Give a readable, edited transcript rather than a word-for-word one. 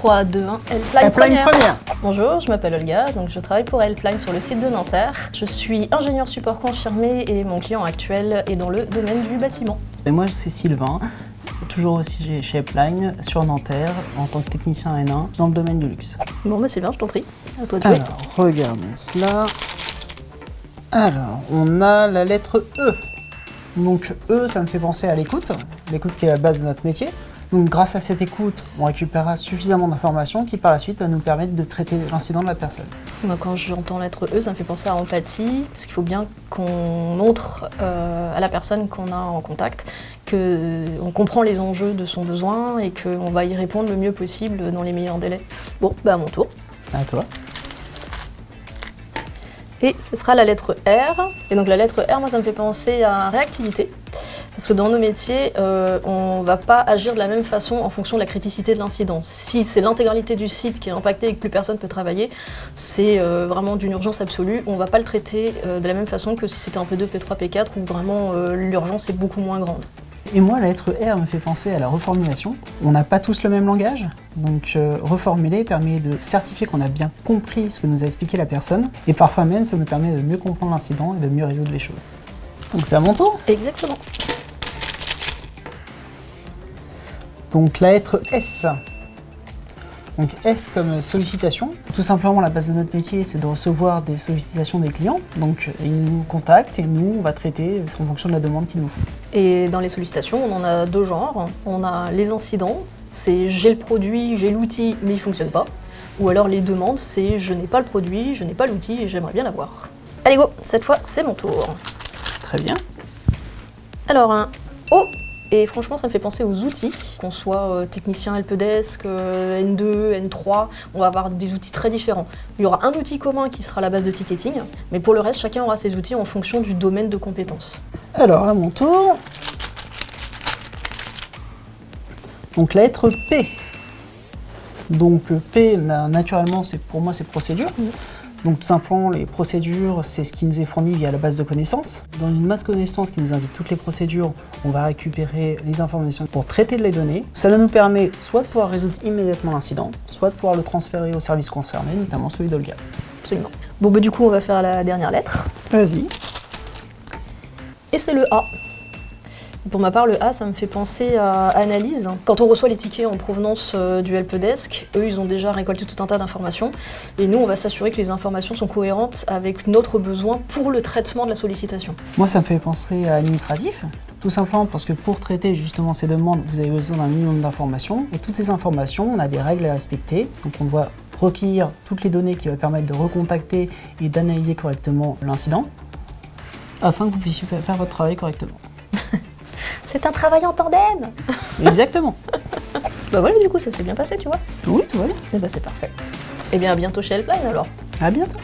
3, 2, 1, Helpline Première. Bonjour, je m'appelle Olga, donc je travaille pour Helpline sur le site de Nanterre. Je suis ingénieur support confirmé et mon client actuel est dans le domaine du bâtiment. Et moi, c'est Sylvain, toujours aussi chez Helpline, sur Nanterre, en tant que technicien N1, dans le domaine du luxe. Bon bah Sylvain, je t'en prie, à toi de jouer. Alors, regardons cela. Alors, on a la lettre E. Donc E, ça me fait penser à l'écoute qui est la base de notre métier. Donc grâce à cette écoute, on récupérera suffisamment d'informations qui par la suite va nous permettre de traiter l'incident de la personne. Moi, quand j'entends la lettre E, ça me fait penser à empathie, parce qu'il faut bien qu'on montre à la personne qu'on a en contact qu'on comprend les enjeux de son besoin et qu'on va y répondre le mieux possible dans les meilleurs délais. Bon, bah à mon tour. À toi. Et ce sera la lettre R. Et donc la lettre R, moi, ça me fait penser à réactivité. Parce que dans nos métiers, on ne va pas agir de la même façon en fonction de la criticité de l'incident. Si c'est l'intégralité du site qui est impactée et que plus personne ne peut travailler, c'est vraiment d'une urgence absolue. On ne va pas le traiter de la même façon que si c'était un P2, P3, P4, où vraiment l'urgence est beaucoup moins grande. Et moi, la lettre R me fait penser à la reformulation. On n'a pas tous le même langage, donc reformuler permet de certifier qu'on a bien compris ce que nous a expliqué la personne, et parfois même, ça nous permet de mieux comprendre l'incident et de mieux résoudre les choses. Donc c'est à mon tour. Exactement. Donc la lettre S. Donc S comme sollicitation. Tout simplement, la base de notre métier, c'est de recevoir des sollicitations des clients. Donc ils nous contactent et nous, on va traiter en fonction de la demande qu'ils nous font. Et dans les sollicitations, on en a deux genres. On a les incidents, c'est j'ai le produit, j'ai l'outil, mais il ne fonctionne pas. Ou alors les demandes, c'est je n'ai pas le produit, je n'ai pas l'outil et j'aimerais bien l'avoir. Allez go, cette fois c'est mon tour. Très bien. Alors un O, et franchement ça me fait penser aux outils, qu'on soit technicien helpdesk, N2, N3, on va avoir des outils très différents. Il y aura un outil commun qui sera la base de ticketing, mais pour le reste chacun aura ses outils en fonction du domaine de compétences. Alors à mon tour. Donc la lettre P. Donc P, naturellement, pour moi c'est procédure. Donc tout simplement, les procédures, c'est ce qui nous est fourni via la base de connaissances. Dans une base de connaissances qui nous indique toutes les procédures, on va récupérer les informations pour traiter les données. Ça nous permet soit de pouvoir résoudre immédiatement l'incident, soit de pouvoir le transférer au service concerné, notamment celui d'Olga. Absolument. Bon bah du coup on va faire la dernière lettre. Vas-y. Et c'est le A. Pour ma part, le A, ça me fait penser à analyse. Quand on reçoit les tickets en provenance du helpdesk, eux, ils ont déjà récolté tout un tas d'informations. Et nous, on va s'assurer que les informations sont cohérentes avec notre besoin pour le traitement de la sollicitation. Moi, ça me fait penser à administratif. Tout simplement parce que pour traiter justement ces demandes, vous avez besoin d'un minimum d'informations. Et toutes ces informations, on a des règles à respecter. Donc on doit recueillir toutes les données qui vont permettre de recontacter et d'analyser correctement l'incident, afin que vous puissiez faire votre travail correctement. C'est un travail en tandem. Exactement. Bah voilà, du coup, ça s'est bien passé, tu vois. Oui, tout va bien. Et bah c'est parfait. Et bien à bientôt chez Helpline alors. À bientôt.